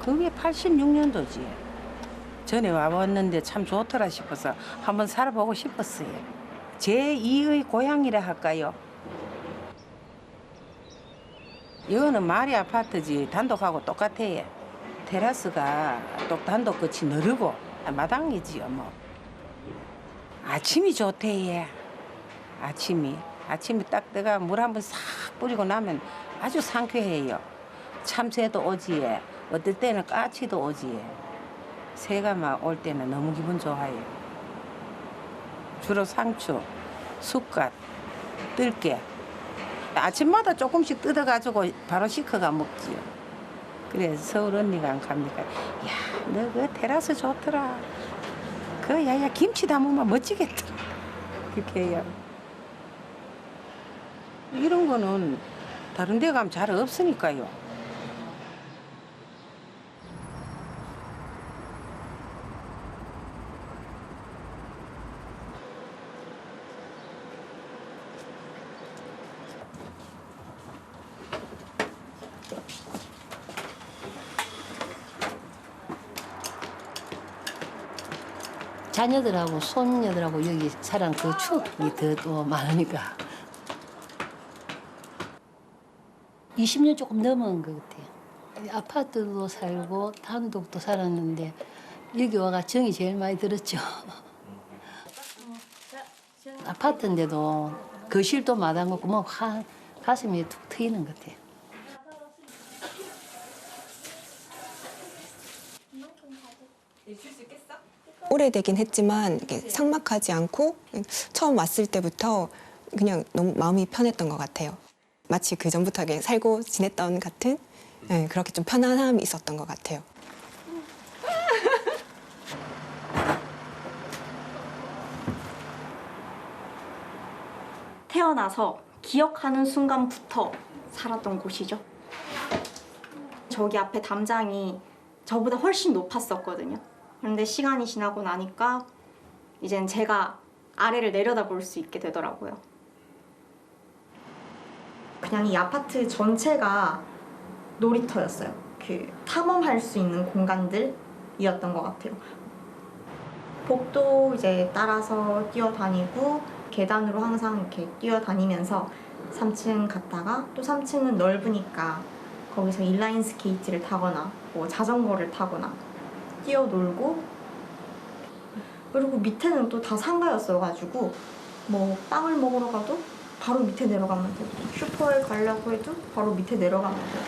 그게 86년도지. 전에 와봤는데 참 좋더라 싶어서 한번 살아보고 싶었어요. 제2의 고향이라 할까요? 이거는 마리 아파트지 단독하고 똑같아요. 테라스가 또 단독 끝이 느리고 마당이지요 뭐. 아침이 좋대요. 아침이 딱 내가 물 한번 싹 뿌리고 나면 아주 상쾌해요. 참새도 오지에 어떨 때는 까치도 오지에 새가 막 올 때는 너무 기분 좋아요. 주로 상추, 쑥갓, 들깨 아침마다 조금씩 뜯어가지고 바로 식혀가 먹지요. 그래서 서울 언니가 안 갑니까? 야, 너 그 테라스 좋더라. 그 야야 김치 담으면 멋지겠더라. 그렇게 해요. 이런 거는 다른 데 가면 잘 없으니까요. 자녀들하고 손녀들하고 여기 살은 그 추억이 더 또 많으니까. 20년 조금 넘은 것 같아요. 아파트도 살고 단독도 살았는데 여기 와가 정이 제일 많이 들었죠. 아파트인데도 거실도 마당 없고 뭐 가슴이 툭 트이는 것 같아요. 오래되긴 했지만 이렇게 삭막하지 않고 처음 왔을 때부터 그냥 너무 마음이 편했던 것 같아요. 마치 그 전부터 이렇게 살고 지냈던 같은 그렇게 좀 편안함이 있었던 것 같아요. 태어나서 기억하는 순간부터 살았던 곳이죠. 저기 앞에 담장이 저보다 훨씬 높았었거든요. 그런데 시간이 지나고 나니까 이젠 제가 아래를 내려다볼 수 있게 되더라고요. 그냥 이 아파트 전체가 놀이터였어요. 그 탐험할 수 있는 공간들이었던 것 같아요. 복도 이제 따라서 뛰어다니고 계단으로 항상 이렇게 뛰어다니면서 3층 갔다가 또 3층은 넓으니까 거기서 인라인 스케이트를 타거나 뭐 자전거를 타거나 뛰어놀고, 그리고 밑에는 또 다 상가였어가지고 뭐 빵을 먹으러 가도 바로 밑에 내려가면 되고 슈퍼에 가려고 해도 바로 밑에 내려가면 되고.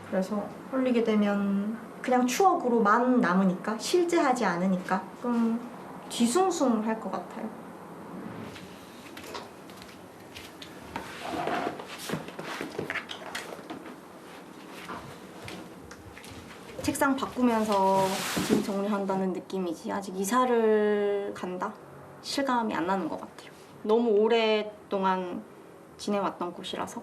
그래서 홀리게 되면 그냥 추억으로만 남으니까 실제 하지 않으니까 좀 뒤숭숭할 것 같아요. 책상 바꾸면서 짐 정리한다는 느낌이지 아직 이사를 간다? 실감이 안 나는 것 같아요. 너무 오랫동안 지내왔던 곳이라서.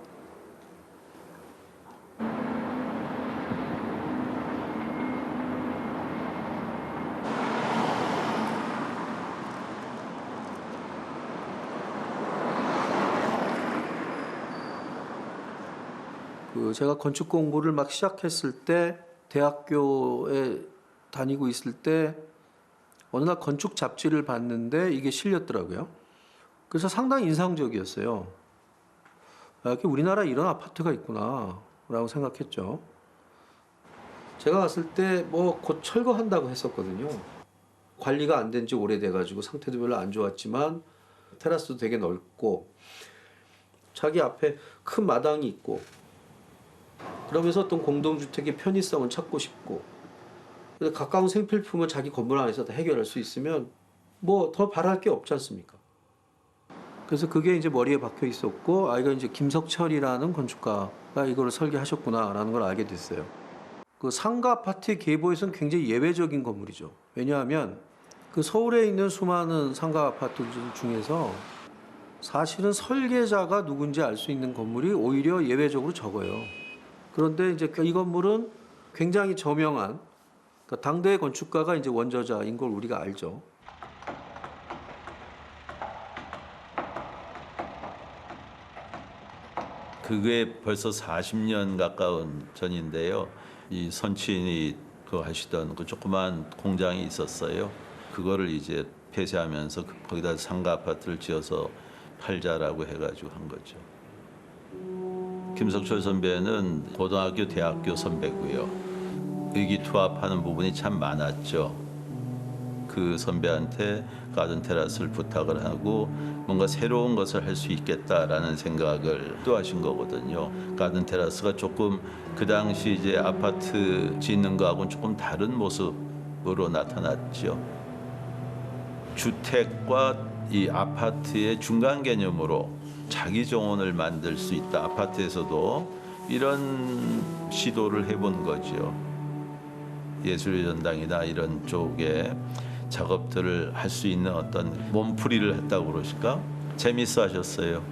제가 건축 공부를 막 시작했을 때 대학교에 다니고 있을 때 어느 날 건축 잡지를 봤는데 이게 실렸더라고요. 그래서 상당히 인상적이었어요. 이렇게 우리나라에 이런 아파트가 있구나라고 생각했죠. 제가 갔을 때 뭐 곧 철거한다고 했었거든요. 관리가 안 된 지 오래돼가지고 상태도 별로 안 좋았지만 테라스도 되게 넓고 자기 앞에 큰 마당이 있고 그러면서 어떤 공동주택의 편의성을 찾고 싶고 가까운 생필품을 자기 건물 안에서 다 해결할 수 있으면 뭐 더 바랄 게 없지 않습니까? 그래서 그게 이제 머리에 박혀 있었고 이거 이제 김석철이라는 건축가가 이거를 설계하셨구나라는 걸 알게 됐어요. 그 상가 아파트의 계보에서는 굉장히 예외적인 건물이죠. 왜냐하면 그 서울에 있는 수많은 상가 아파트 중에서 사실은 설계자가 누군지 알 수 있는 건물이 오히려 예외적으로 적어요. 그런데 이제 이 건물은 굉장히 저명한 그러니까 당대의 건축가가 이제 원저자인 걸 우리가 알죠. 그게 벌써 40년 가까운 전인데요. 이 선친이 그 하시던 그 조그만 공장이 있었어요. 그거를 이제 폐쇄하면서 거기다 상가 아파트를 지어서 팔자라고 해가지고 한 거죠. 김석철 선배는 고등학교, 대학교 선배고요. 의기투합하는 부분이 참 많았죠. 그 선배한테 가든 테라스를 부탁을 하고 뭔가 새로운 것을 할 수 있겠다라는 생각을 또 하신 거거든요. 가든 테라스가 조금 그 당시 이제 아파트 짓는 거하고는 조금 다른 모습으로 나타났죠. 주택과 이 아파트의 중간 개념으로 자기 정원을 만들 수 있다. 아파트에서도 이런 시도를 해본 거죠. 예술의 전당이나 이런 쪽에 작업들을 할 수 있는 어떤 몸풀이를 했다고 그러실까? 재밌어 하셨어요.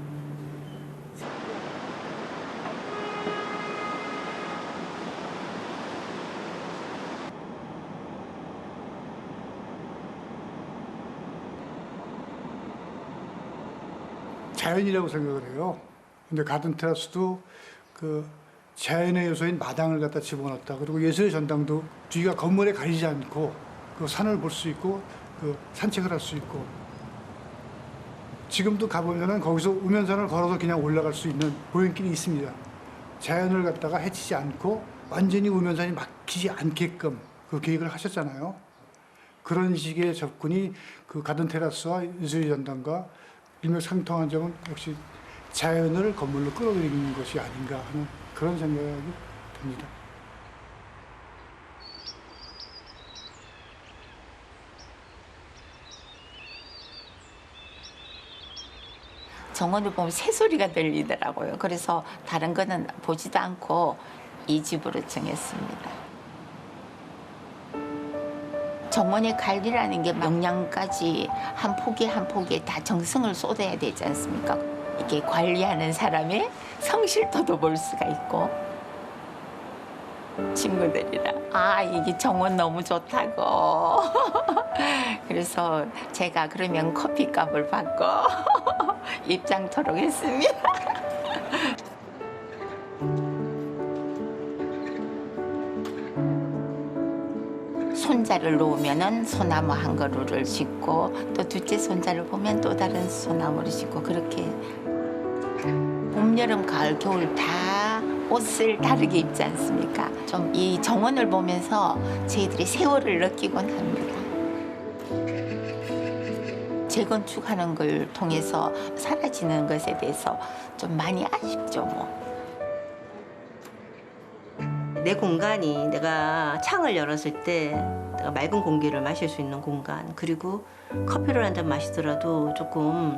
자연이라고 생각을 해요. 근데 가든 테라스도 그 자연의 요소인 마당을 갖다 집어넣었다. 그리고 예술의 전당도 뒤가 건물에 가리지 않고 그 산을 볼 수 있고 그 산책을 할 수 있고 지금도 가보면은 거기서 우면산을 걸어서 그냥 올라갈 수 있는 보행길이 있습니다. 자연을 갖다가 해치지 않고 완전히 우면산이 막히지 않게끔 그 계획을 하셨잖아요. 그런 식의 접근이 그 가든 테라스와 예술의 전당과 일맥상통한 점은 역시 자연을 건물로 끌어들이는 것이 아닌가 하는 그런 생각이 듭니다. 정원을 보면 새소리가 들리더라고요. 그래서 다른 거는 보지도 않고 이 집으로 정했습니다. 정원의 관리라는 게 영양까지 한 포기 한 포기에 다 정성을 쏟아야 되지 않습니까? 이게 관리하는 사람의 성실도도 볼 수가 있고 친구들이랑 이게 정원 너무 좋다고 그래서 제가 그러면 커피값을 받고 입장토록 했습니다. 손자를 놓으면은 소나무 한 그루를 심고 또 둘째 손자를 보면 또 다른 소나무를 심고 그렇게 봄, 여름, 가을, 겨울 다 옷을 다르게 입지 않습니까? 좀 이 정원을 보면서 저희들이 세월을 느끼곤 합니다. 재건축하는 걸 통해서 사라지는 것에 대해서 좀 많이 아쉽죠, 뭐. 내 공간이 내가 창을 열었을 때 내가 맑은 공기를 마실 수 있는 공간 그리고 커피를 한 잔 마시더라도 조금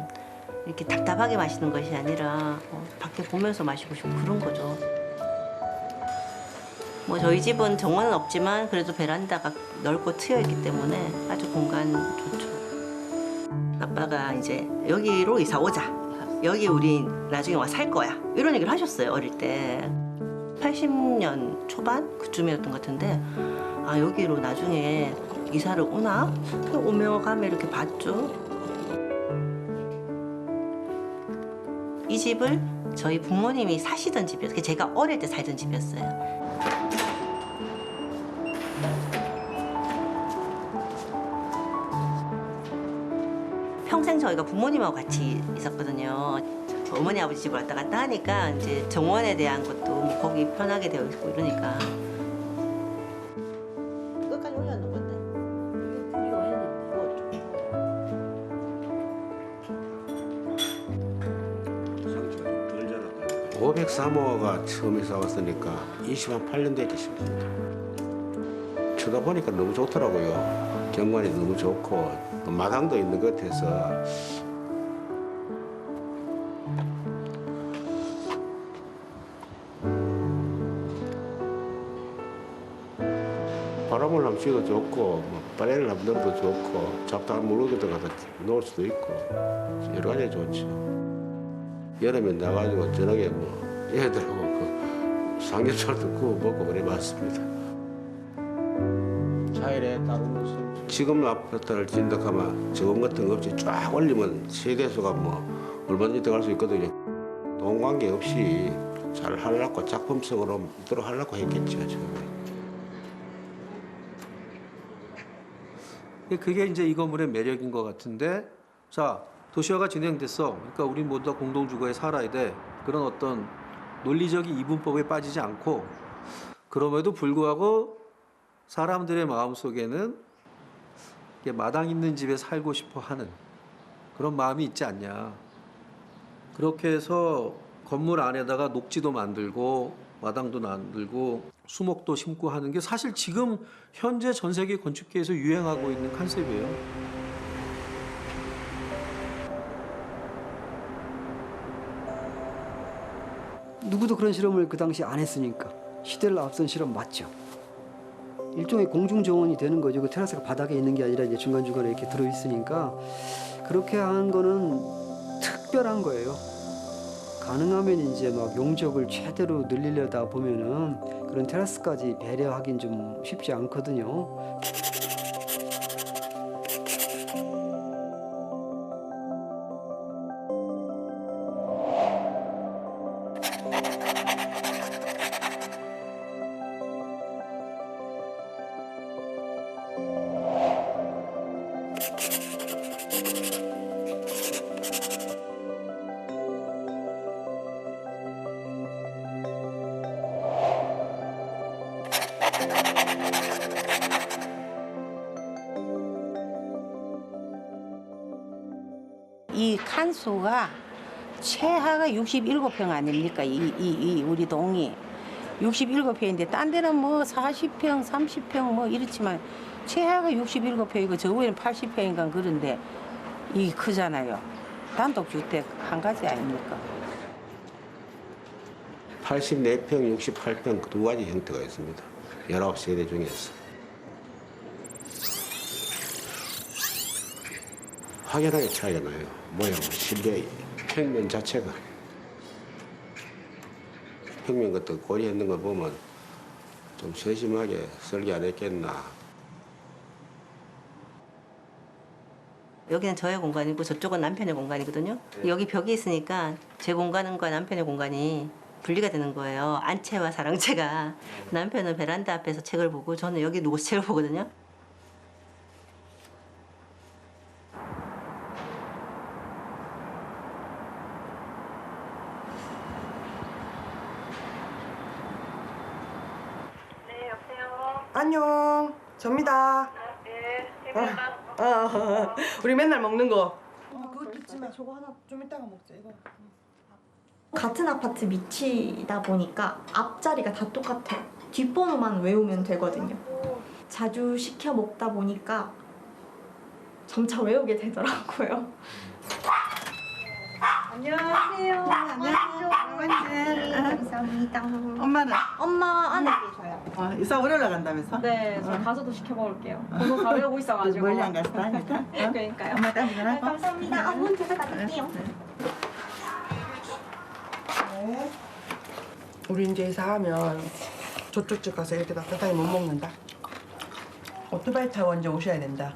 이렇게 답답하게 마시는 것이 아니라 밖에 보면서 마시고 싶고 그런 거죠. 뭐 저희 집은 정원은 없지만 그래도 베란다가 넓고 트여 있기 때문에 아주 공간 좋죠. 아빠가 이제 여기로 이사 오자. 여기 우리 나중에 와 살 거야. 이런 얘기를 하셨어요 어릴 때. 80년 초반 그쯤이었던 것 같은데 여기로 나중에 이사를 오나? 오며 가며 이렇게 봤죠. 이 집을 저희 부모님이 사시던 집이었어요. 제가 어릴 때 살던 집이었어요. 평생 저희가 부모님하고 같이 있었거든요. 어머니 아버지 집을 왔다 갔다 하니까 이제 정원에 대한 것도 뭐 거기 편하게 되어 있고 이러니까. 끝까지 올려놓은 건데. 503호가 처음 이사 왔으니까 28년 됐겠습니다. 쳐다보니까 너무 좋더라고요. 경관이 너무 좋고 또 마당도 있는 것 같아서 바람을 한번 쐬도 좋고 뭐 빨래를 한번 넣어도 좋고 잡다한 물고기도 가서 놓을 수도 있고 여러 가지 좋죠. 여름에 나가지고 저녁에 뭐 애들하고 그 삼겹살도 구워 먹고 그래 봤습니다. 차일에 다른 것은 지금 아파트를 짓는다 하면 저건 같은 거 없이 쫙 올리면 세대수가 뭐 얼마든지 들어갈 수 있거든요. 돈 관계 없이 잘 하려고 작품성으로 이대로 하려고 했겠죠. 처음에. 그게 이제 이 건물의 매력인 것 같은데, 자, 도시화가 진행됐어. 그러니까 우리 모두 다 공동주거에 살아야 돼. 그런 어떤 논리적인 이분법에 빠지지 않고, 그럼에도 불구하고 사람들의 마음속에는 이게 마당 있는 집에 살고 싶어 하는 그런 마음이 있지 않냐. 그렇게 해서 건물 안에다가 녹지도 만들고 마당도 만들고 수목도 심고 하는 게 사실 지금 현재 전 세계 건축계에서 유행하고 있는 컨셉이에요. 누구도 그런 실험을 그 당시 안 했으니까 시대를 앞선 실험 맞죠. 일종의 공중 정원이 되는 거죠. 그 테라스가 바닥에 있는 게 아니라 이제 중간중간에 이렇게 들어 있으니까 그렇게 한 거는 특별한 거예요. 가능하면 이제 막 용적을 최대로 늘리려다 보면은 그런 테라스까지 배려하긴 좀 쉽지 않거든요. 이 칸수가 최하가 67평 아닙니까? 이 우리 동이 67평인데 딴 데는 뭐 40평, 30평 뭐 이렇지만 최하가 67평이고 저 위에는 80평인가 그런데 이 크잖아요. 단독주택 한 가지 아닙니까? 84평, 68평 두 가지 형태가 있습니다. 19세대 중에서. 확연하게 차이가 나요. 모양, 실내, 평면 자체가. 평면 같은 고리했는 걸 보면 좀 세심하게 설계 안 했겠나. 여기는 저의 공간이고 저쪽은 남편의 공간이거든요. 여기 벽이 있으니까 제 공간과 남편의 공간이 분리가 되는 거예요. 안채와 사랑채가. 남편은 베란다 앞에서 책을 보고 저는 여기 누워서 책을 보거든요. 안녕, 접니다. 우리 맨날 먹는 거. 그것도 있지만 저거 하나 좀 이따가 먹자. 이거. 같은 아파트 밑이다 보니까 앞자리가 다 똑같아요. 뒷번호만 외우면 되거든요. 자주 시켜 먹다 보니까 점차 외우게 되더라고요. 안녕하세요. 안녕하세요. 네, 감사합니다. 엄마는? 엄마 안에 계셔요. 이사 월요일 나간다면서? 네, 저 가서도 시켜 먹을게요. 번호 다 외우고 있어가지고. 멀리 안 갔어? 그러니까요. 엄마 땀 주나? 네, 감사합니다. 문 제가 닫을게요. 우리 이제 이사하면 저쪽 집 가서 이렇게 따뜻하게 못 먹는다. 오토바이 타고 이제 오셔야 된다.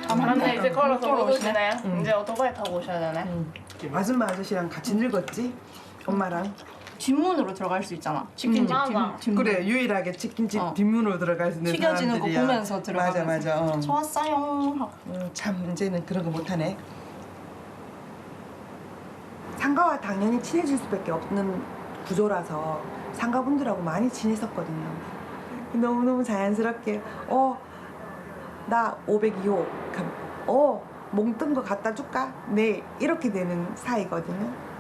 근데 이제 걸어서 못 오시네? 오시나요? 이제 오토바이 타고 오셔야 되네. 아줌마 아저씨랑 같이 늙었지? 엄마랑. 뒷문으로 들어갈 수 있잖아. 치킨집 뒷문. 그래, 유일하게 치킨집 뒷문으로 들어갈 수 있는 튀겨지는 거 사람들이야. 보면서 들어가면서. 맞아. 좋았어요. 참 이제는 그런 거 못하네. 상가와 당연히 친해질 수밖에 없는 구조라서 상가분들하고 많이 지냈었거든요. 너무너무 자연스럽게 나 502호 몽뜬 거 갖다 줄까? 네, 이렇게 되는 사이거든요.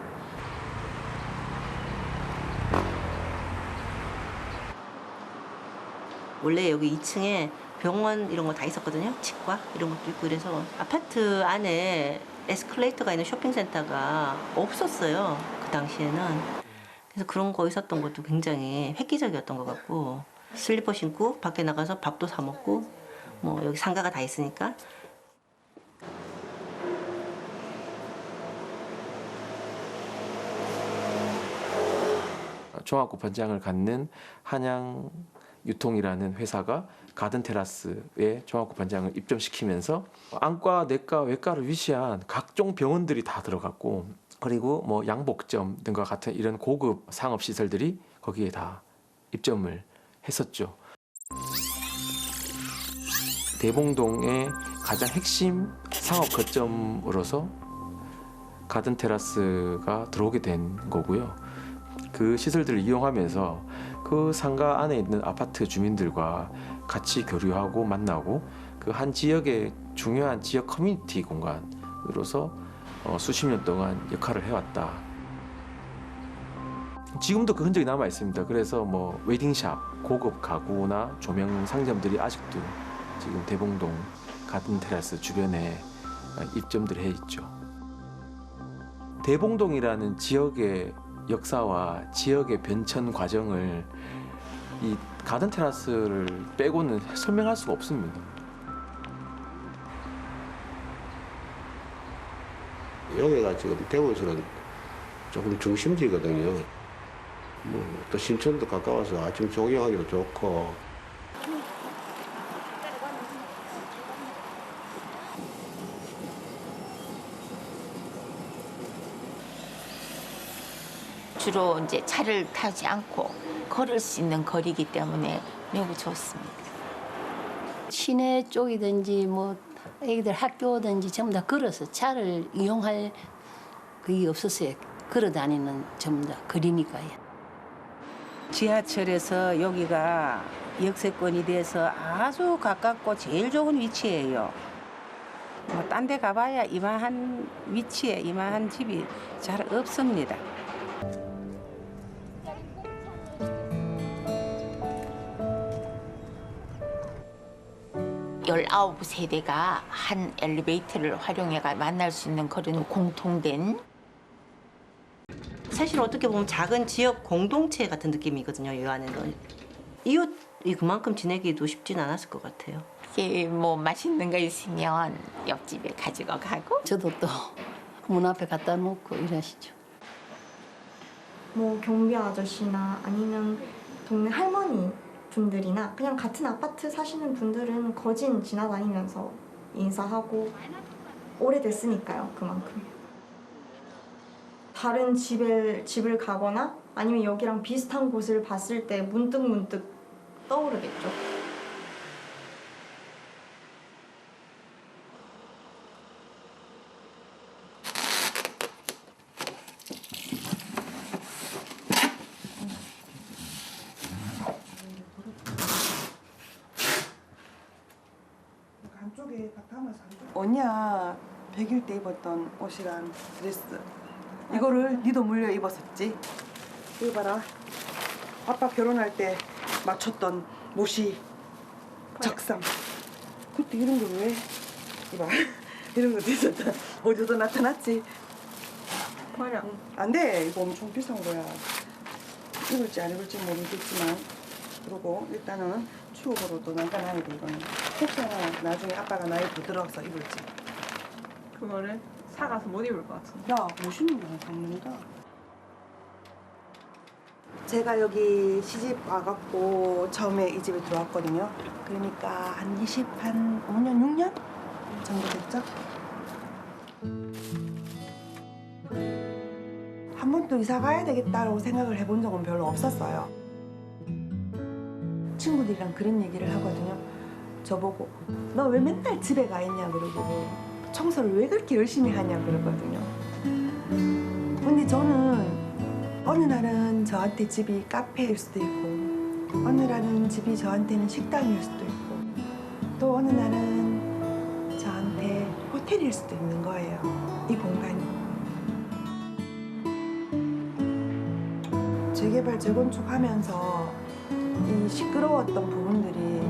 원래 여기 2층에 병원 이런 거 다 있었거든요. 치과 이런 것도 있고 그래서 아파트 안에 에스컬레이터가 있는 쇼핑센터가 없었어요. 그 당시에는. 그래서 그런 거 있었던 것도 굉장히 획기적이었던 것 같고 슬리퍼 신고 밖에 나가서 밥도 사 먹고 뭐 여기 상가가 다 있으니까 종합국 반장을 갖는 한양 유통이라는 회사가 가든 테라스에 종합국 반장을 입점시키면서 안과, 내과, 외과를 위시한 각종 병원들이 다 들어갔고 그리고 뭐 양복점 등과 같은 이런 고급 상업 시설들이 거기에 다 입점을 했었죠. 대봉동의 가장 핵심 상업 거점으로서 가든 테라스가 들어오게 된 거고요. 그 시설들을 이용하면서 그 상가 안에 있는 아파트 주민들과 같이 교류하고 만나고 그 한 지역의 중요한 지역 커뮤니티 공간으로서 수십 년 동안 역할을 해왔다. 지금도 그 흔적이 남아 있습니다. 그래서 뭐 웨딩샵, 고급 가구나 조명 상점들이 아직도 지금 대봉동 가든 테라스 주변에 입점들 해 있죠. 대봉동이라는 지역의 역사와 지역의 변천 과정을 이 가든 테라스를 빼고는 설명할 수가 없습니다. 여기가 지금 대구에서는 조금 중심지거든요. 뭐 또 신천도 가까워서 아침 조경하기도 좋고. 주로 이제 차를 타지 않고 걸을 수 있는 거리이기 때문에 매우 좋습니다. 시내 쪽이든지 뭐 애기들 학교든지 전부 다 걸어서 차를 이용할 그게 없었어요. 걸어 다니는 전부 다 거리니까요. 지하철에서 여기가 역세권이 돼서 아주 가깝고 제일 좋은 위치예요. 뭐 딴 데 가봐야 이만한 위치에 이만한 집이 잘 없습니다. 19세대가 한 엘리베이터를 활용해가 만날 수 있는 그런 공통된 사실 어떻게 보면 작은 지역 공동체 같은 느낌이거든요. 이 안에는 이웃이 그만큼 지내기도 쉽진 않았을 것 같아요. 이게 뭐 맛있는 거 있으면 옆집에 가지고 가고 저도 또 문 앞에 갖다 놓고 이러시죠. 뭐 경비 아저씨나 아니면 동네 할머니 분들이나 그냥 같은 아파트 사시는 분들은 거진 지나다니면서 인사하고 오래됐으니까요. 그만큼. 다른 집을 가거나 아니면 여기랑 비슷한 곳을 봤을 때 문득 떠오르겠죠. 언니야 100일 때 입었던 옷이랑 드레스 이거를 니도 물려 입었었지? 이거 봐라. 아빠 결혼할 때 맞췄던 모시 적삼. 그때 이런 걸 왜? 이봐 이런 것도 있었다. 어디서 나타났지? 말이야. 안 돼. 이거 엄청 비싼 거야. 입을지 안 입을지 모르겠지만 그리고 일단은 추억으로도 남겨놔야 돼 이거는. 혹시나 나중에 아빠가 나이 더 들어서 입을지. 그거를 사가서 못 입을 것 같은데. 야, 멋있는 거 잡는다. 제가 여기 시집 와갖고 처음에 이 집에 들어왔거든요. 그러니까 한 5년, 6년 정도 됐죠? 한 번도 이사 가야 되겠다라고 생각을 해본 적은 별로 없었어요. 친구들이랑 그런 얘기를 하거든요. 저보고 너 왜 맨날 집에 가 있냐 그러고 청소를 왜 그렇게 열심히 하냐 그러거든요. 근데 저는 어느 날은 저한테 집이 카페일 수도 있고 어느 날은 집이 저한테는 식당일 수도 있고 또 어느 날은 저한테 호텔일 수도 있는 거예요. 이 공간이. 재개발, 재건축하면서 이 시끄러웠던 부분들이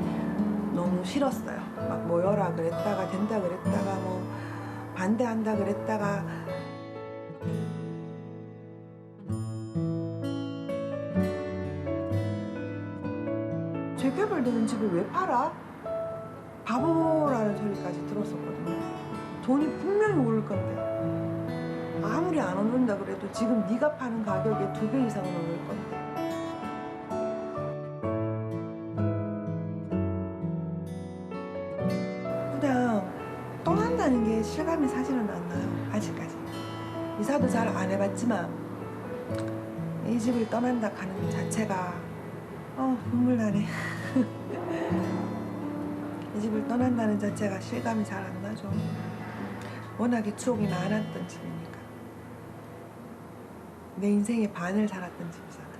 너무 싫었어요. 막 모여라 그랬다가 된다 그랬다가 뭐 반대한다 그랬다가 재개발되는 집을 왜 팔아? 바보라는 소리까지 들었었거든요. 돈이 분명히 오를 건데 아무리 안 오른다 그래도 지금 네가 파는 가격의 2배 이상은 오를 건데 그냥 떠난다는 게 실감이 사실은 안 나요. 아직까지. 이사도 잘 안 해봤지만 이 집을 떠난다 하는 것 자체가 눈물 나네. 이 집을 떠난다는 자체가 실감이 잘 안 나죠. 워낙에 추억이 많았던 집이니까. 내 인생의 반을 살았던 집이잖아요.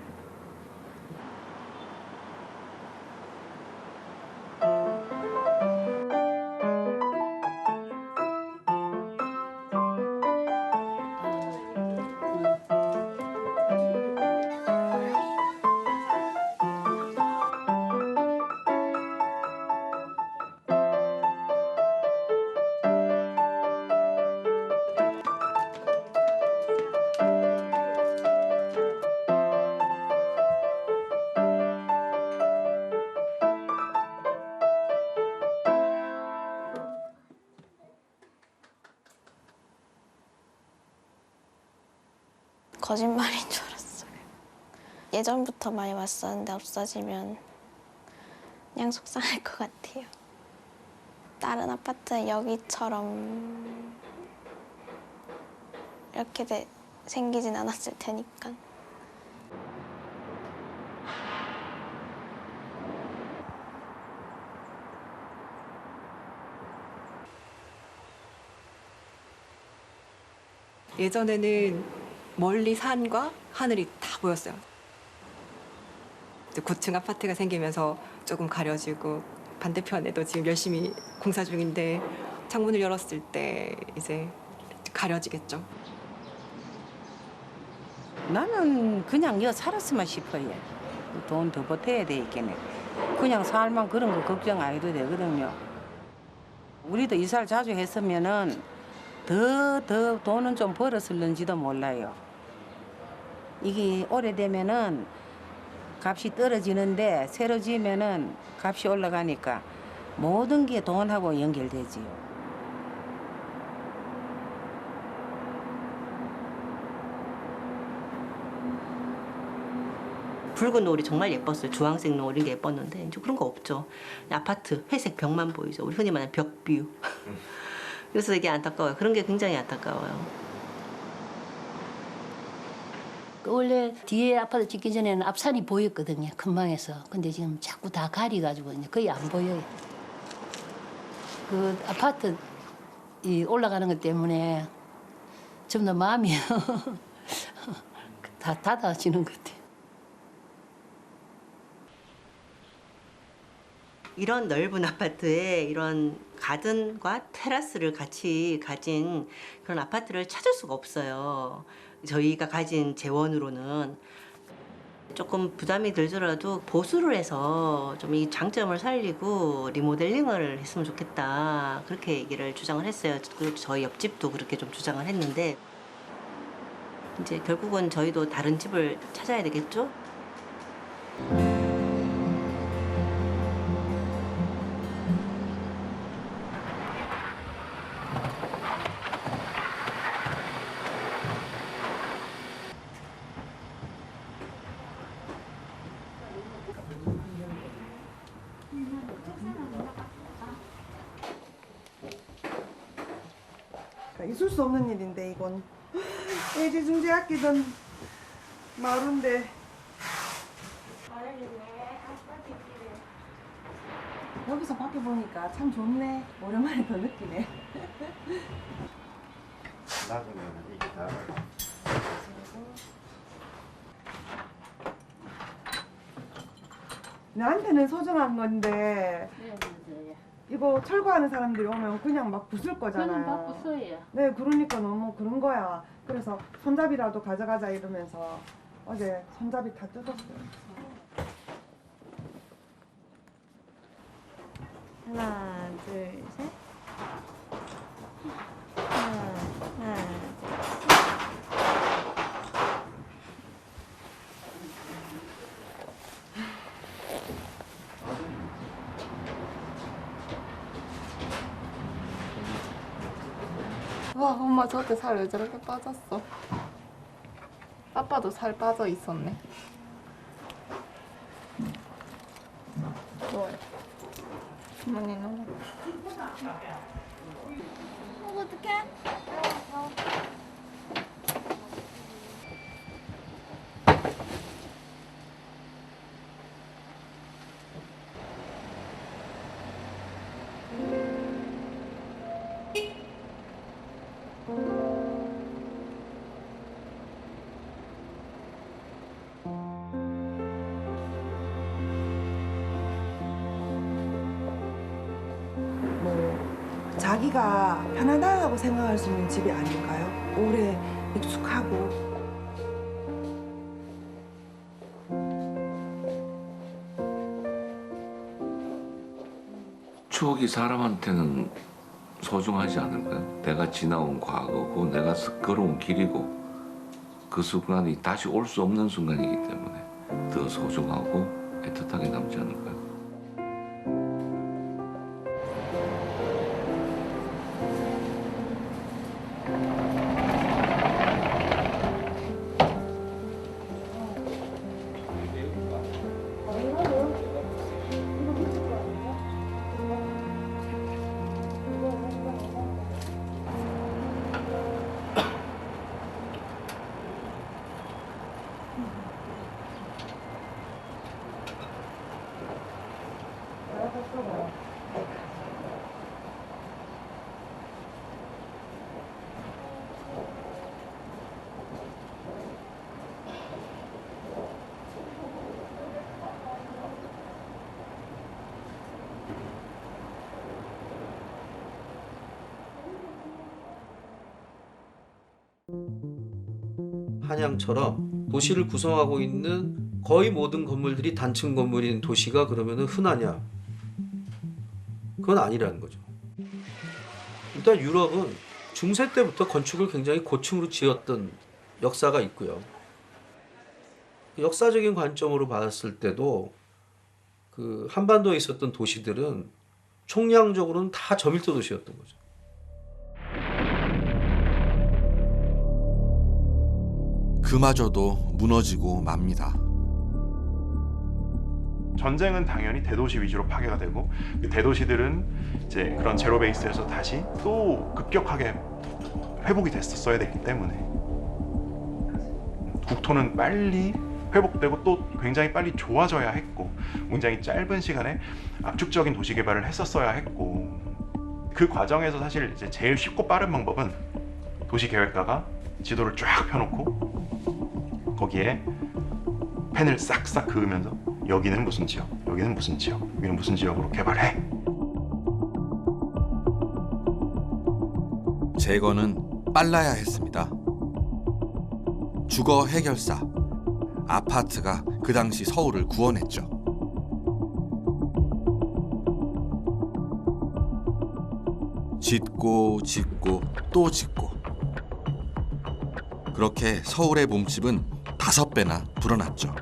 거짓말인 줄 알았어요. 예전부터 많이 왔었는데 없어지면 그냥 속상할 것 같아요. 다른 아파트는 여기처럼 이렇게 생기진 않았을 테니까. 예전에는 멀리 산과 하늘이 다 보였어요. 이제 고층 아파트가 생기면서 조금 가려지고 반대편에도 지금 열심히 공사 중인데 창문을 열었을 때 이제 가려지겠죠. 나는 그냥 여 살았으면 싶어요. 돈 더 보태야 되겠네. 그냥 살만 그런 거 걱정 안 해도 되거든요. 우리도 이사를 자주 했으면은 더 돈은 좀 벌었을는지도 몰라요. 이게 오래되면은 값이 떨어지는데 새로 지으면은 값이 올라가니까 모든 게 돈하고 연결되지요. 붉은 노을이 정말 예뻤어요. 주황색 노을 이런 게 예뻤는데 이제 그런 거 없죠. 아파트 회색 벽만 보이죠. 우리 흔히 말하는 벽뷰. 그래서 이게 안타까워요. 그런 게 굉장히 안타까워요. 원래 뒤에 아파트 짓기 전에는 앞산이 보였거든요. 근방에서. 근데 지금 자꾸 다 가려가지고 이제 거의 안 보여요. 그 아파트 이 올라가는 것 때문에 좀 더 마음이 다 닫아지는 것 같아요. 이런 넓은 아파트에 이런 가든과 테라스를 같이 가진 그런 아파트를 찾을 수가 없어요. 저희가 가진 재원으로는 조금 부담이 들더라도 보수를 해서 좀 이 장점을 살리고 리모델링을 했으면 좋겠다. 그렇게 얘기를 주장을 했어요. 그리고 저희 옆집도 그렇게 좀 주장을 했는데 이제 결국은 저희도 다른 집을 찾아야 되겠죠? 있을 수 없는 일인데 이건 애지중지 아끼던 마루인데 여기서 밖에 보니까 참 좋네. 오랜만에 더 느끼네. 나한테는 소중한 건데 이거 철거하는 사람들이 오면 그냥 막 부술 거잖아요. 그냥 막 부숴요. 네, 그러니까 너무 그런 거야. 그래서 손잡이라도 가져가자 이러면서 어제 손잡이 다 뜯었어요. 하나, 둘, 셋. 하나, 둘, 셋. 와, 엄마 저때 살 왜 저렇게 빠졌어? 아빠도 살 빠져 있었네. 좋아요. 어머니는 어떡해? 자기가 편하다고 생각할 수 있는 집이 아닌가요? 오래 익숙하고. 추억이 사람한테는 소중하지 않을까요? 내가 지나온 과거고 내가 걸어온 길이고 그 순간이 다시 올 수 없는 순간이기 때문에 더 소중하고 애틋하게 남지 않을까요? 한양처럼 도시를 구성하고 있는 거의 모든 건물들이 단층 건물인 도시가 그러면은 흔하냐? 그건 아니라는 거죠. 일단 유럽은 중세 때부터 건축을 굉장히 고층으로 지었던 역사가 있고요. 역사적인 관점으로 봤을 때도 그 한반도에 있었던 도시들은 총량적으로는 다 저밀도 도시였던 거죠. 그마저도 무너지고 맙니다. 전쟁은 당연히 대도시 위주로 파괴가 되고 그 대도시들은 이제 그런 제로 베이스에서 다시 또 급격하게 회복이 됐었어야 됐기 때문에 국토는 빨리 회복되고 또 굉장히 빨리 좋아져야 했고 굉장히 짧은 시간에 압축적인 도시 개발을 했었어야 했고 그 과정에서 사실 이제 제일 쉽고 빠른 방법은 도시 계획가가 지도를 쫙 펴놓고 거기에 펜을 싹싹 그으면서 여기는 무슨 지역, 여기는 무슨 지역, 여기는 무슨 지역으로 개발해. 제거는 빨라야 했습니다. 주거 해결사 아파트가 그 당시 서울을 구원했죠. 짓고 짓고 또 짓고 그렇게 서울의 몸집은 5배나 불어났죠.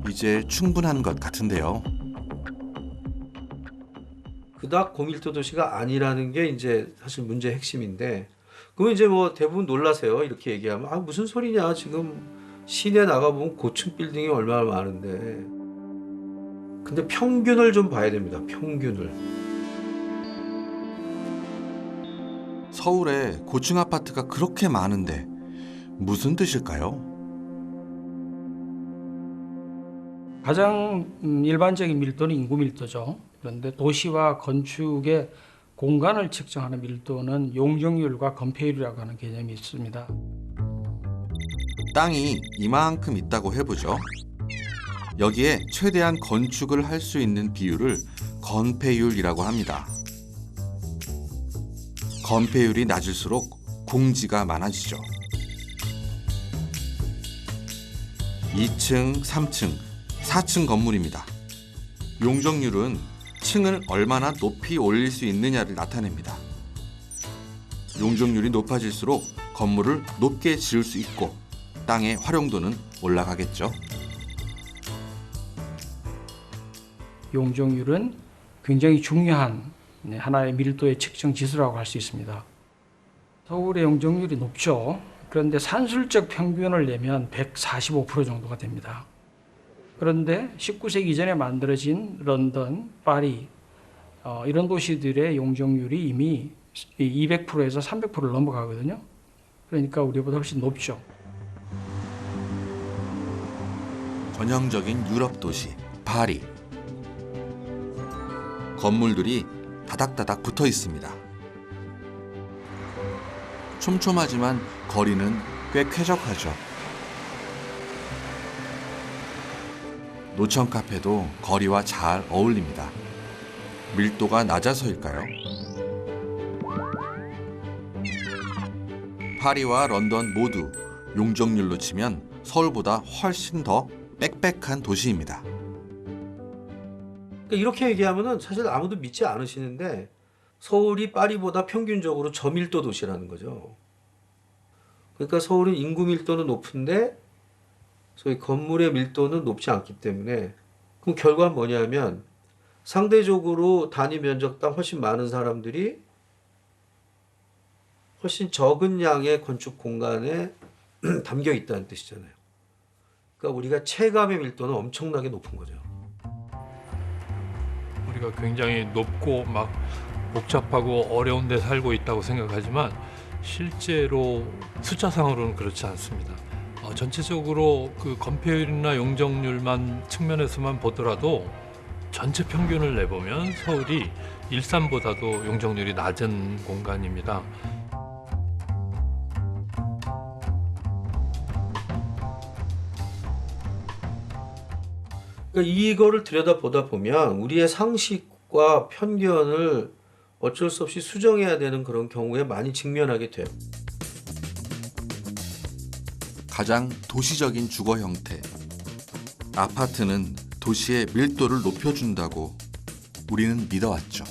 이제 충분한 것 같은데요. 그닥 고밀도 도시가 아니라는 게 이제 사실 문제의 핵심인데 그러면 이제 뭐 대부분 놀라세요. 이렇게 얘기하면 아 무슨 소리냐 지금 시내 나가보면 고층 빌딩이 얼마나 많은데 근데 평균을 좀 봐야 됩니다. 평균을. 서울에 고층 아파트가 그렇게 많은데 무슨 뜻일까요? 가장 일반적인 밀도는 인구 밀도죠. 그런데 도시와 건축의 공간을 측정하는 밀도는 용적률과 건폐율이라고 하는 개념이 있습니다. 땅이 이만큼 있다고 해보죠. 여기에 최대한 건축을 할 수 있는 비율을 건폐율이라고 합니다. 건폐율이 낮을수록 공지가 많아지죠. 2층, 3층, 4층 건물입니다. 용적률은 층을 얼마나 높이 올릴 수 있느냐를 나타냅니다. 용적률이 높아질수록 건물을 높게 지을 수 있고 땅의 활용도는 올라가겠죠. 용적률은 굉장히 중요한 하나의 밀도의 측정 지수라고 할 수 있습니다. 서울의 용적률이 높죠. 그런데 산술적 평균을 내면 145% 정도가 됩니다. 그런데 19세기 이전에 만들어진 런던, 파리 이런 도시들의 용적률이 이미 200%에서 300%를 넘어가거든요. 그러니까 우리보다 훨씬 높죠. 전형적인 유럽 도시 파리. 건물들이 다닥다닥 붙어 있습니다. 촘촘하지만 거리는 꽤 쾌적하죠. 노천 카페도 거리와 잘 어울립니다. 밀도가 낮아서일까요? 파리와 런던 모두 용적률로 치면 서울보다 훨씬 더 빽빽한 도시입니다. 이렇게 얘기하면은 사실 아무도 믿지 않으시는데 서울이 파리보다 평균적으로 저밀도 도시라는 거죠. 그러니까 서울은 인구 밀도는 높은데 소위 건물의 밀도는 높지 않기 때문에 그럼 결과는 뭐냐면 상대적으로 단위 면적당 훨씬 많은 사람들이 훨씬 적은 양의 건축 공간에 담겨 있다는 뜻이잖아요. 그러니까 우리가 체감의 밀도는 엄청나게 높은 거죠. 우리가 굉장히 높고 막 복잡하고 어려운 데 살고 있다고 생각하지만 실제로 숫자상으로는 그렇지 않습니다. 전체적으로 그 건폐율이나 용적률만 측면에서만 보더라도 전체 평균을 내보면 서울이 일산보다도 용적률이 낮은 공간입니다. 그러니까 이거를 들여다보다 보면 우리의 상식과 편견을 어쩔 수 없이 수정해야 되는 그런 경우에 많이 직면하게 돼요. 가장 도시적인 주거 형태. 아파트는 도시의 밀도를 높여준다고 우리는 믿어왔죠.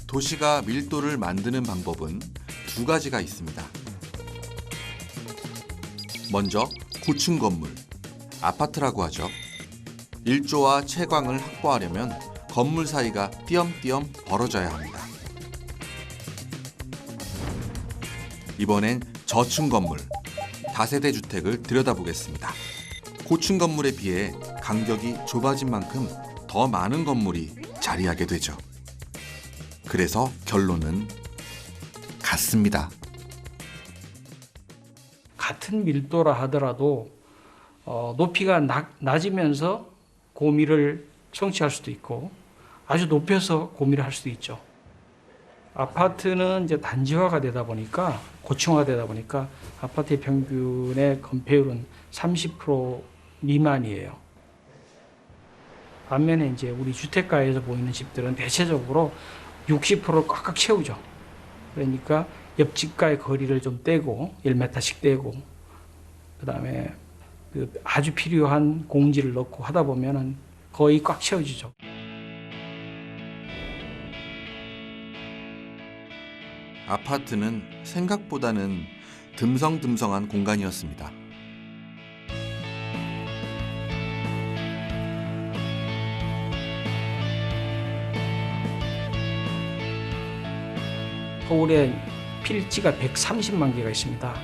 도시가 밀도를 만드는 방법은 두 가지가 있습니다. 먼저 고층 건물, 아파트라고 하죠. 일조와 채광을 확보하려면 건물 사이가 띄엄띄엄 벌어져야 합니다. 이번엔 저층 건물, 다세대 주택을 들여다보겠습니다. 고층 건물에 비해 간격이 좁아진 만큼 더 많은 건물이 자리하게 되죠. 그래서 결론은 같습니다. 같은 밀도라 하더라도 높이가 낮으면서 고밀을 성취할 수도 있고 아주 높여서 고밀을 할 수도 있죠. 아파트는 이제 단지화가 되다 보니까 고층화되다 보니까 아파트의 평균의 건폐율은 30% 미만이에요. 반면에 이제 우리 주택가에서 보이는 집들은 대체적으로 60%를 꽉꽉 채우죠. 그러니까 옆집과의 거리를 좀 떼고 1m씩 떼고 그다음에 그 아주 필요한 공지를 넣고 하다 보면은 거의 꽉 채워지죠. 아파트는 생각보다는 듬성듬성한 공간이었습니다. 서울에 필지가 130만 개가 있습니다.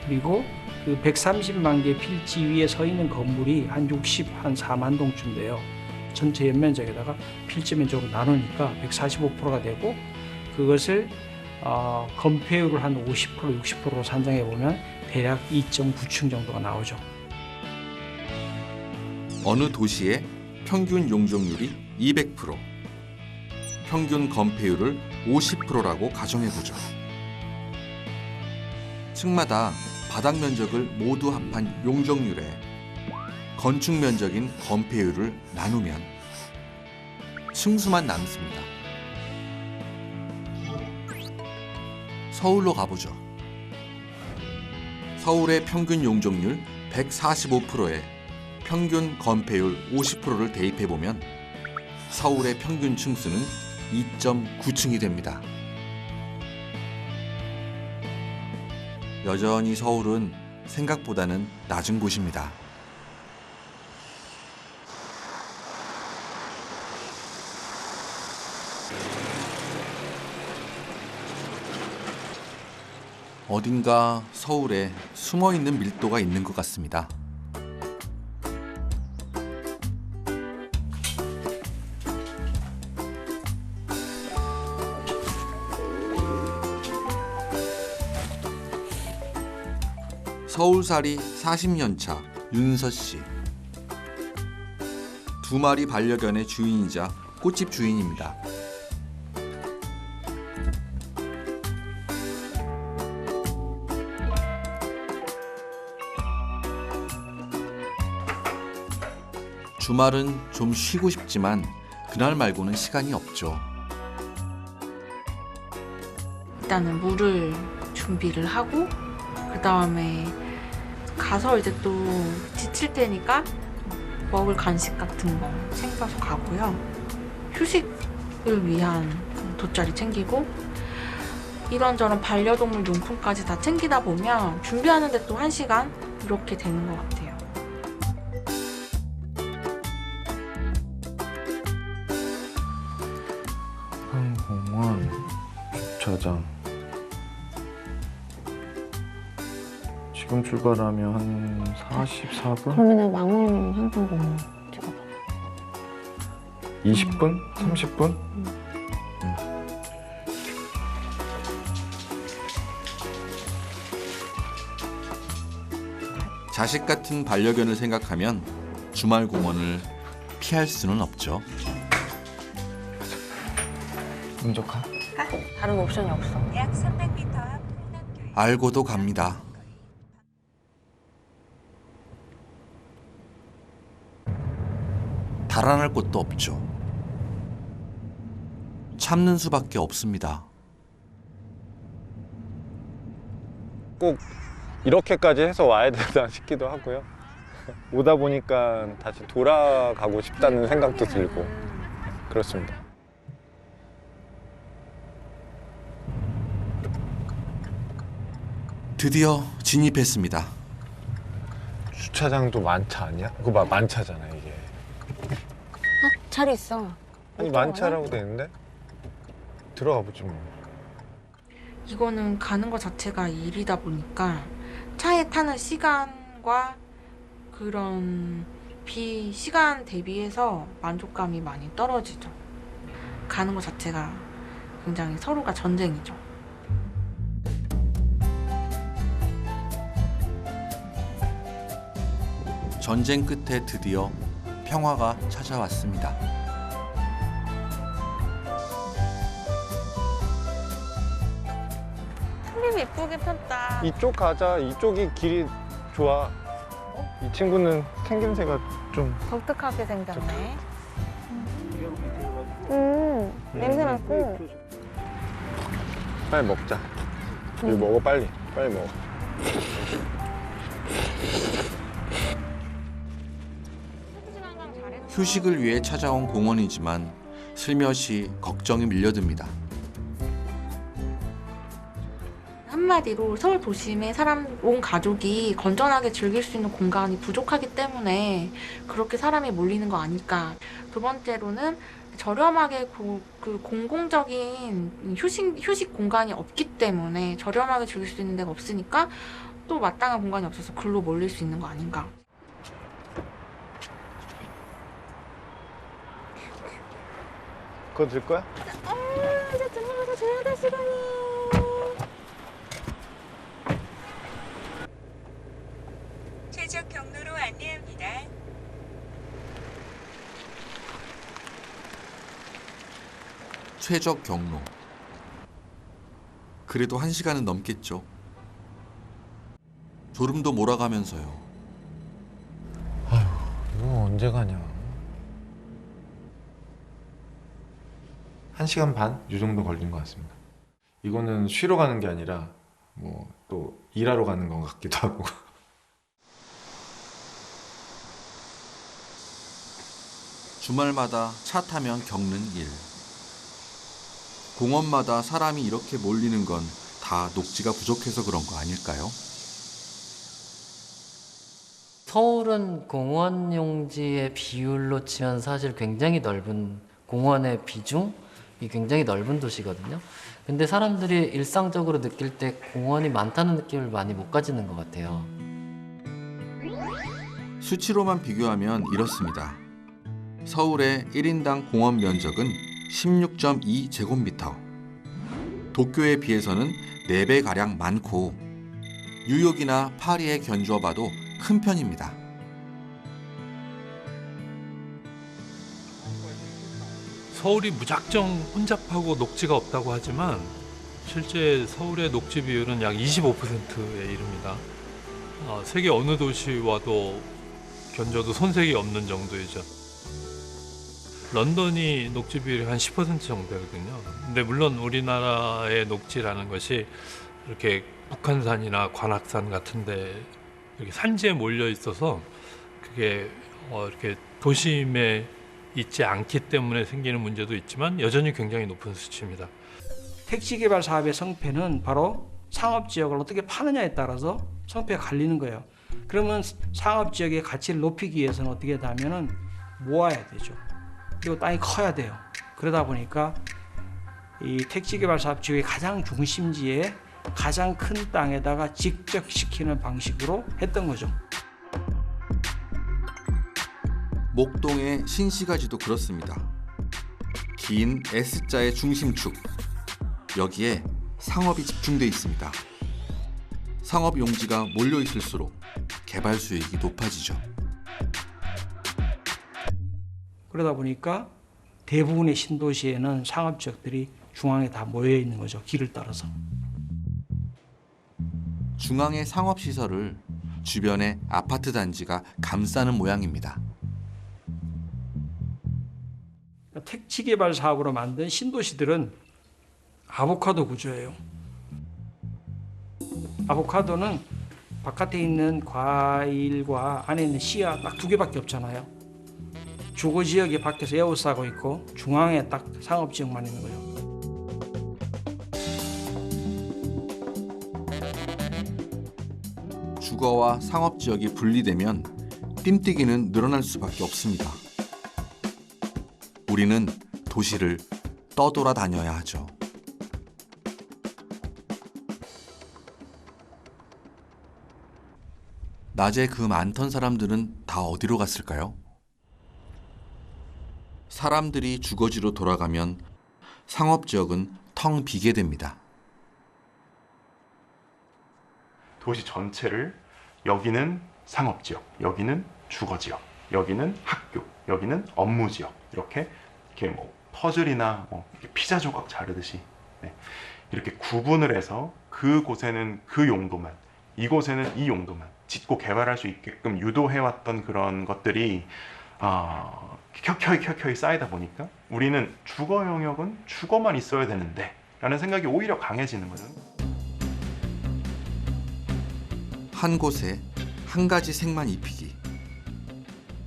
그리고 그 130만 개 필지 위에 서 있는 건물이 한 4만 동쯤 돼요. 전체 연면적에다가 필지 면적으로 나누니까 145%가 되고 그것을 건폐율을 한 50%, 60%로 산정해 보면 대략 2.9층 정도가 나오죠. 어느 도시의 평균 용적률이 200%, 평균 건폐율을 50%라고 가정해보죠. 층마다 바닥 면적을 모두 합한 용적률에 건축 면적인 건폐율을 나누면 층수만 남습니다. 서울로 가보죠. 서울의 평균 용적률 145%에 평균 건폐율 50%를 대입해보면 서울의 평균 층수는 2.9층이 됩니다. 여전히 서울은 생각보다는 낮은 곳입니다. 어딘가 서울에 숨어있는 밀도가 있는 것 같습니다. 서울살이 40년 차 윤서 씨. 2마리 반려견의 주인이자 꽃집 주인입니다. 주말은 좀 쉬고 싶지만 그날 말고는 시간이 없죠. 일단은 물을 준비를 하고 그 다음에 가서 이제 또 지칠 테니까 먹을 간식 같은 거 챙겨서 가고요. 휴식을 위한 돗자리 챙기고 이런저런 반려동물 용품까지 다 챙기다 보면 준비하는데 또 1시간 이렇게 되는 것 같아요. 한공원 주차장. 지금 출발하면 한 44분? 그러면은 망원 한강공원 찍어봐. 20분? 30분? 자식 같은 반려견을 생각하면 주말 공원을 피할 수는 없죠. 운전가? 다른 옵션이 없어. 약 300m 앞 알고도 갑니다. 달아날 곳도 없죠. 참는 수밖에 없습니다. 꼭 이렇게까지 해서 와야 되나 싶기도 하고요. 오다 보니까 다시 돌아가고 싶다는 생각도 들고 그렇습니다. 드디어 진입했습니다. 주차장도 만차 아니야? 그거 만차잖아 이게. 자리 있어. 아니 만차라고 돼 있는데 들어가 보지 뭐. 이거는 가는 것 자체가 일이다 보니까 차에 타는 시간과 그런 시간 대비해서 만족감이 많이 떨어지죠. 가는 것 자체가 굉장히 서로가 전쟁이죠. 전쟁 끝에 드디어 평화가 찾아왔습니다. 풀잎 예쁘게 폈다. 이쪽 가자. 이쪽이 길이 좋아. 이 친구는 생김새가 좀 독특하게 생겼네. 냄새 맡고. 빨리 먹자. 이거 먹어 빨리. 빨리 먹어. 휴식을 위해 찾아온 공원이지만 슬며시 걱정이 밀려듭니다. 한마디로 서울 도심에 온 가족이 건전하게 즐길 수 있는 공간이 부족하기 때문에 그렇게 사람이 몰리는 거 아닐까. 두 번째로는 저렴하게 그 공공적인 휴식 공간이 없기 때문에 저렴하게 즐길 수 있는 데가 없으니까 또 마땅한 공간이 없어서 글로 몰릴 수 있는 거 아닌가. 그거 들 거야? 이제 들어가서 줘야 될 시간이. 최적 경로로 안내합니다. 최적 경로. 그래도 1시간은 넘겠죠. 졸음도 몰아가면서요. 이거 언제 가냐? 1시간 반? 이 정도 걸린 것 같습니다. 이거는 쉬러 가는 게 아니라 뭐 또 일하러 가는 것 같기도 하고. 주말마다 차 타면 겪는 일. 공원마다 사람이 이렇게 몰리는 건 다 녹지가 부족해서 그런 거 아닐까요? 서울은 공원 용지의 비율로 치면 사실 굉장히 넓은 공원의 비중이 굉장히 넓은 도시거든요. 근데 사람들이 일상적으로 느낄 때 공원이 많다는 느낌을 많이 못 가지는 것 같아요. 수치로만 비교하면 이렇습니다. 서울의 1인당 공원 면적은 16.2제곱미터. 도쿄에 비해서는 4배가량 많고 뉴욕이나 파리에 견주어 봐도 큰 편입니다. 서울이 무작정 혼잡하고 녹지가 없다고 하지만 실제 서울의 녹지 비율은 약 25%에 이릅니다. 세계 어느 도시와도 견줘도 손색이 없는 정도이죠. 런던이 녹지 비율이 한 10% 정도 되거든요. 근데 물론 우리나라의 녹지라는 것이 이렇게 북한산이나 관악산 같은데 이렇게 산지에 몰려 있어서 그게 이렇게 도심에 있지 않기 때문에 생기는 문제도 있지만 여전히 굉장히 높은 수치입니다. 택지 개발 사업의 성패는 바로 상업 지역을 어떻게 파느냐에 따라서 성패가 갈리는 거예요. 그러면 상업 지역의 가치를 높이기 위해서는 어떻게 하면은 모아야 되죠. 그리고 땅이 커야 돼요. 그러다 보니까 이 택지 개발 사업 지역의 가장 중심지에 가장 큰 땅에다가 직접시키는 방식으로 했던 거죠. 목동의 신시가지도 그렇습니다. 긴 S자의 중심축. 여기에 상업이 집중돼 있습니다. 상업 용지가 몰려 있을수록 개발 수익이 높아지죠. 그러다 보니까 대부분의 신도시에는 상업 지역들이 중앙에 다 모여 있는 거죠. 길을 따라서. 중앙의 상업시설을 주변의 아파트 단지가 감싸는 모양입니다. 택지 개발 사업으로 만든 신도시들은 아보카도 구조예요. 아보카도는 바깥에 있는 과일과 안에 있는 씨앗 딱 두 개밖에 없잖아요. 주거 지역이 밖에서 에워싸고 있고 중앙에 딱 상업 지역만 있는 거예요. 주거와 상업 지역이 분리되면 뜀뛰기는 늘어날 수밖에 없습니다. 우리는 도시를 떠돌아다녀야 하죠. 낮에 그 많던 사람들은 다 어디로 갔을까요? 사람들이 주거지로 돌아가면 상업지역은 텅 비게 됩니다. 도시 전체를 여기는 상업지역, 여기는 주거지역, 여기는 학교, 여기는 업무지역 이렇게 뭐 퍼즐이나 뭐 피자 조각 자르듯이 이렇게 구분을 해서 그곳에는 그 용도만, 이곳에는 이 용도만 짓고 개발할 수 있게끔 유도해왔던 그런 것들이 켜켜이 쌓이다 보니까 우리는 주거 영역은 주거만 있어야 되는데 라는 생각이 오히려 강해지는 거죠. 한 곳에 한 가지 색만 입히기.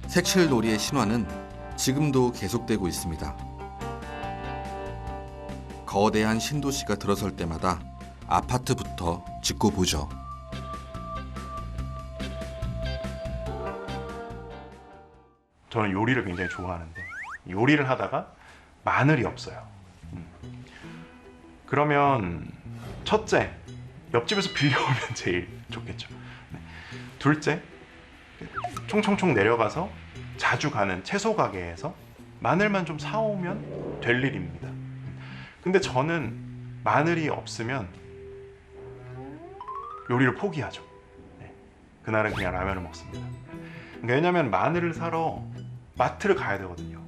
색칠놀이의 신화는 지금도 계속되고 있습니다. 거대한 신도시가 들어설 때마다 아파트부터 짓고 보죠. 저는 요리를 굉장히 좋아하는데 요리를 하다가 마늘이 없어요. 그러면 첫째, 옆집에서 빌려오면 제일 좋겠죠. 둘째, 총총총 내려가서 자주 가는 채소 가게에서 마늘만 좀 사오면 될 일입니다. 근데 저는 마늘이 없으면 요리를 포기하죠. 그날은 그냥 라면을 먹습니다. 왜냐하면 마늘을 사러 마트를 가야 되거든요.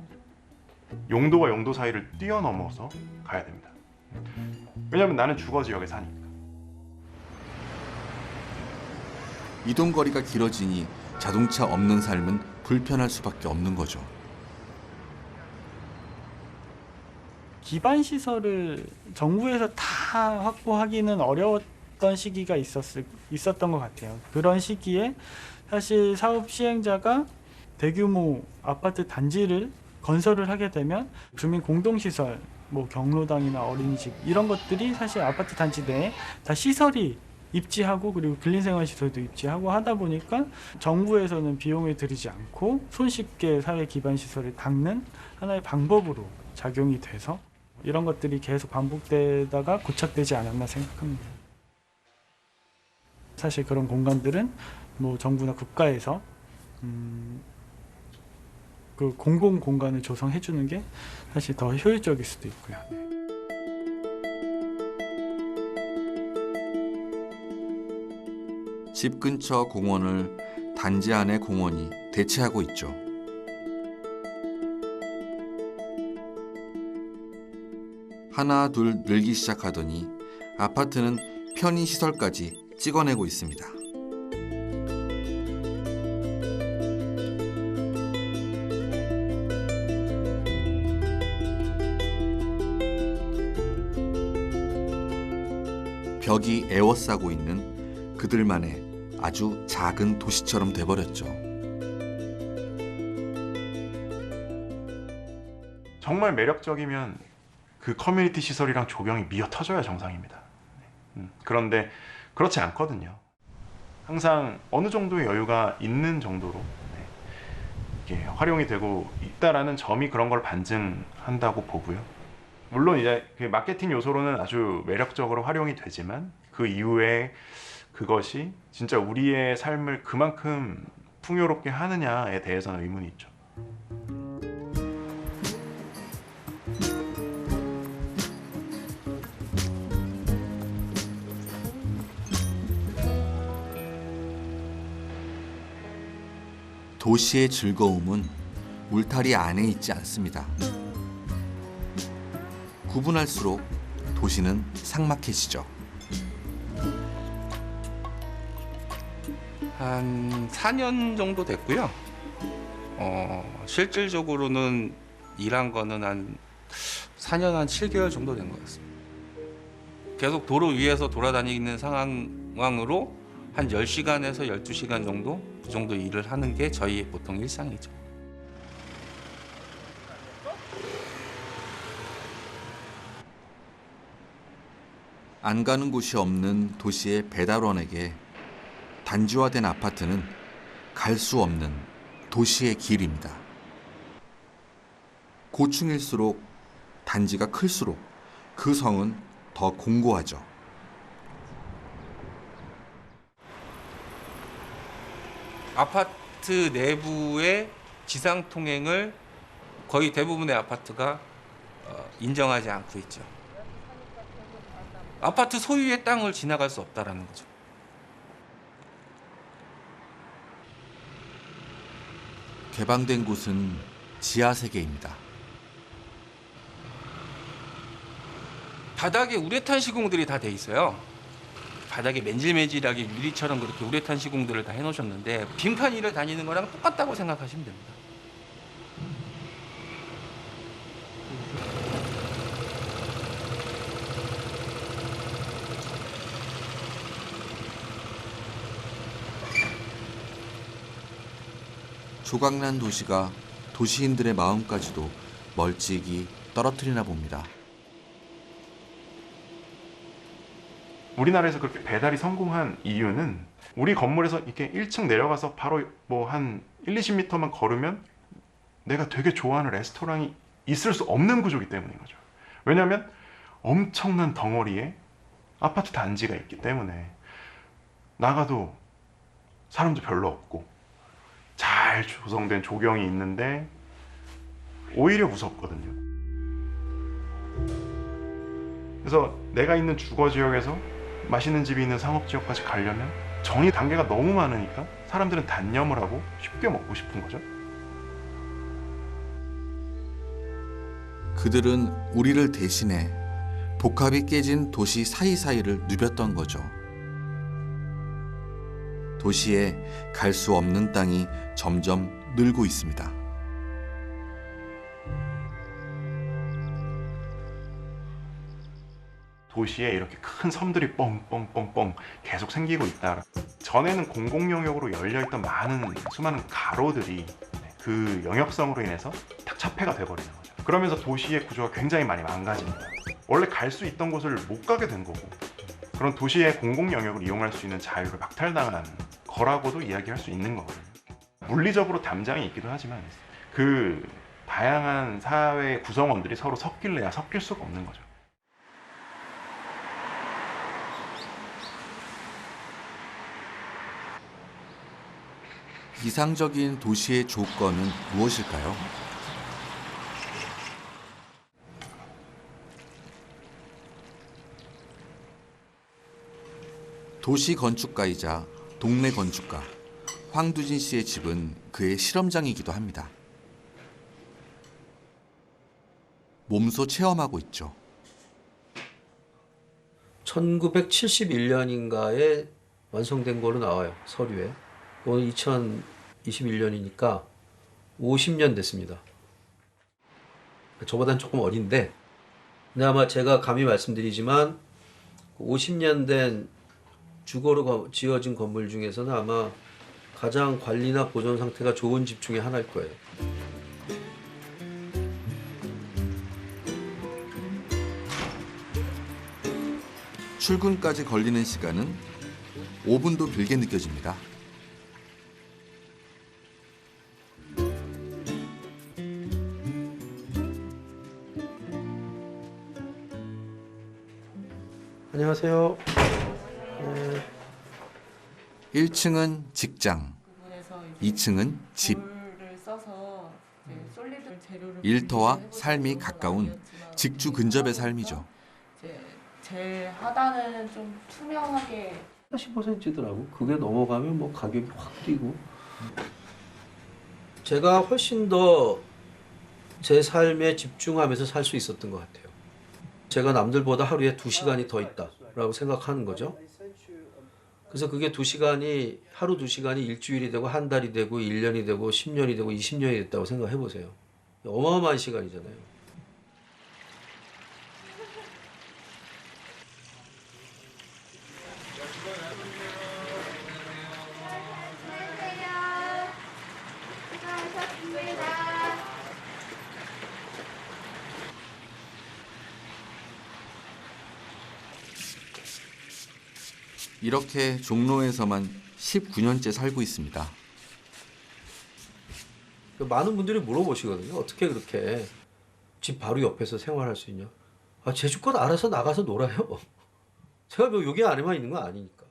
용도와 용도 사이를 뛰어넘어서 가야 됩니다. 왜냐하면 나는 주거지역에 사니까. 이동거리가 길어지니 자동차 없는 삶은 불편할 수밖에 없는 거죠. 기반 시설을 정부에서 다 확보하기는 어려웠던 시기가 있었던 것 같아요. 그런 시기에 사실 사업 시행자가 대규모 아파트 단지를 건설을 하게 되면 주민 공동시설, 뭐 경로당이나 어린이집 이런 것들이 사실 아파트 단지 내에 다 시설이 입지하고 그리고 근린생활시설도 입지하고 하다 보니까 정부에서는 비용을 들이지 않고 손쉽게 사회 기반 시설을 닦는 하나의 방법으로 작용이 돼서 이런 것들이 계속 반복되다가 고착되지 않았나 생각합니다. 사실 그런 공간들은 뭐 정부나 국가에서 그 공공 공간을 조성해 주는 게 사실 더 효율적일 수도 있고요. 집 근처 공원을 단지 안의 공원이 대체하고 있죠. 하나 둘 늘기 시작하더니 아파트는 편의시설까지 찍어내고 있습니다. 벽이 에워싸고 있는 그들만의 아주 작은 도시처럼 돼버렸죠. 정말 매력적이면 그 커뮤니티 시설이랑 조경이 미어 터져야 정상입니다. 그런데 그렇지 않거든요. 항상 어느 정도의 여유가 있는 정도로 이게 활용이 되고 있다라는 점이 그런 걸 반증한다고 보고요. 물론 이제 그 마케팅 요소로는 아주 매력적으로 활용이 되지만 그 이후에 그것이 진짜 우리의 삶을 그만큼 풍요롭게 하느냐에 대해서는 의문이 있죠. 도시의 즐거움은 울타리 안에 있지 않습니다. 구분할수록 도시는 삭막해지죠. 한 4년 정도 됐고요. 실질적으로는 일한 거는 한 4년 한 7개월 정도 된 것 같습니다. 계속 도로 위에서 돌아다니는 상황으로 한 10시간에서 12시간 정도 그 정도 일을 하는 게 저희의 보통 일상이죠. 안 가는 곳이 없는 도시의 배달원에게 단지화된 아파트는 갈 수 없는 도시의 길입니다. 고층일수록 단지가 클수록 그 성은 더 공고하죠. 아파트 내부의 지상 통행을 거의 대부분의 아파트가 인정하지 않고 있죠. 아파트 소유의 땅을 지나갈 수 없다라는 거죠. 개방된 곳은 지하 세계입니다. 바닥에 우레탄 시공들이 다 돼 있어요. 바닥에 맨질맨질하게 유리처럼 그렇게 우레탄 시공들을 다 해놓으셨는데 빙판 위를 다니는 거랑 똑같다고 생각하시면 됩니다. 조각난 도시가 도시인들의 마음까지도 멀찍이 떨어뜨리나 봅니다. 우리나라에서 그렇게 배달이 성공한 이유는 우리 건물에서 이렇게 1층 내려가서 바로 뭐 한 1, 20m만 걸으면 내가 되게 좋아하는 레스토랑이 있을 수 없는 구조이기 때문인 거죠. 왜냐하면 엄청난 덩어리에 아파트 단지가 있기 때문에 나가도 사람도 별로 없고 잘 조성된 조경이 있는데 오히려 무섭거든요. 그래서 내가 있는 주거 지역에서 맛있는 집이 있는 상업 지역까지 가려면 정리 단계가 너무 많으니까 사람들은 단념을 하고 쉽게 먹고 싶은 거죠. 그들은 우리를 대신해 복합이 깨진 도시 사이사이를 누볐던 거죠. 도시에 갈 수 없는 땅이 점점 늘고 있습니다. 도시에 이렇게 큰 섬들이 뻥뻥뻥뻥 계속 생기고 있다. 전에는 공공 영역으로 열려있던 수많은 가로들이 그 영역성으로 인해서 딱 차폐가 돼버리는 거죠. 그러면서 도시의 구조가 굉장히 많이 망가집니다. 원래 갈 수 있던 곳을 못 가게 된 거고 그런 도시의 공공 영역을 이용할 수 있는 자유를 박탈당한 거라고도 이야기할 수 있는 거거든요. 물리적으로 담장이 있기도 하지만 그 다양한 사회 구성원들이 서로 섞일래야 섞일 수가 없는 거죠. 이상적인 도시의 조건은 무엇일까요? 도시 건축가이자 동네 건축가 황두진 씨의 집은 그의 실험장이기도 합니다. 몸소 체험하고 있죠. 1971년인가에 완성된 걸로 나와요. 서류에. 오늘 2021년이니까 50년 됐습니다. 저보다는 조금 어린데 근데 아마 제가 감히 말씀드리지만 50년 된 주거로 지어진 건물 중에서는 아마 가장 관리나 보존 상태가 좋은 집 중에 하나일 거예요. 출근까지 걸리는 시간은 5분도 길게 느껴집니다. 안녕하세요. 1층은 직장, 2층은 집. 일터와 삶이 가까운 직주 근접의 삶이죠. 제 하단은 좀 투명하게 15cm더라고. 그게 넘어가면 뭐 가격이 확 뛰고. 제가 훨씬 더 제 삶에 집중하면서 살 수 있었던 것 같아요. 제가 남들보다 하루에 2시간이 더 있다라고 생각하는 거죠. 그래서 그게 2시간이 하루 2시간이 일주일이 되고 한 달이 되고 1년이 되고 10년이 되고 20년이 됐다고 생각해 보세요. 어마어마한 시간이잖아요. 이렇게 종로에서만 19년째 살고 있습니다. 많은 분들이 물어보시거든요. 어떻게 그렇게 집 바로 옆에서 생활할 수 있냐? 아, 제주껏 알아서 나가서 놀아요. 제가 뭐 여기 안에만 있는 건 아니니까.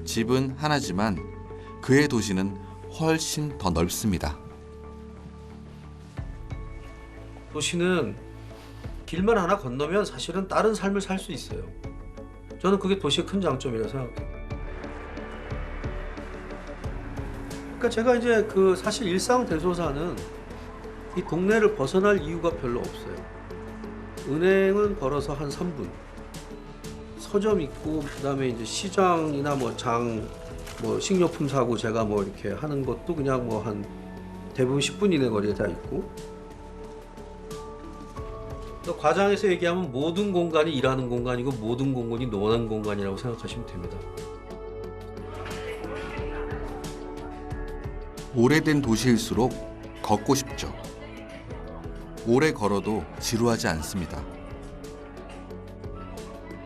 집은 하나지만 그의 도시는 훨씬 더 넓습니다. 도시는 길만 하나 건너면 사실은 다른 삶을 살 수 있어요. 저는 그게 도시의 큰 장점이라고 생각해요. 그러니까 제가 이제 사실 일상 대소사는 이 동네를 벗어날 이유가 별로 없어요. 은행은 걸어서 한 3분. 서점 있고 그다음에 이제 시장이나 뭐 식료품 사고 제가 뭐 이렇게 하는 것도 그냥 뭐 한 대부분 10분 이내 거리에 다 있고. 또 과장해서 얘기하면 모든 공간이 일하는 공간이고 모든 공간이 노는 공간이라고 생각하시면 됩니다. 오래된 도시일수록 걷고 싶죠. 오래 걸어도 지루하지 않습니다.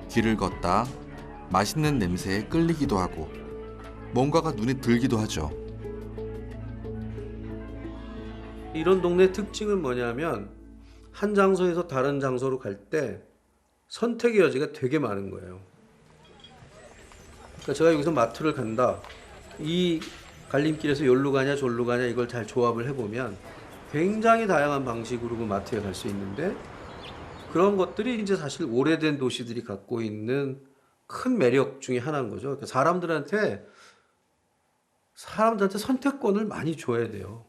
길을 걷다 맛있는 냄새에 끌리기도 하고 뭔가가 눈에 들기도 하죠. 이런 동네 특징은 뭐냐면 한 장소에서 다른 장소로 갈 때 선택의 여지가 되게 많은 거예요. 그러니까 제가 여기서 마트를 간다. 이 갈림길에서 여기로 가냐 저기로 가냐 이걸 잘 조합을 해보면 굉장히 다양한 방식으로 그 마트에 갈 수 있는데 그런 것들이 이제 사실 오래된 도시들이 갖고 있는 큰 매력 중에 하나인 거죠. 그러니까 사람들한테 선택권을 많이 줘야 돼요.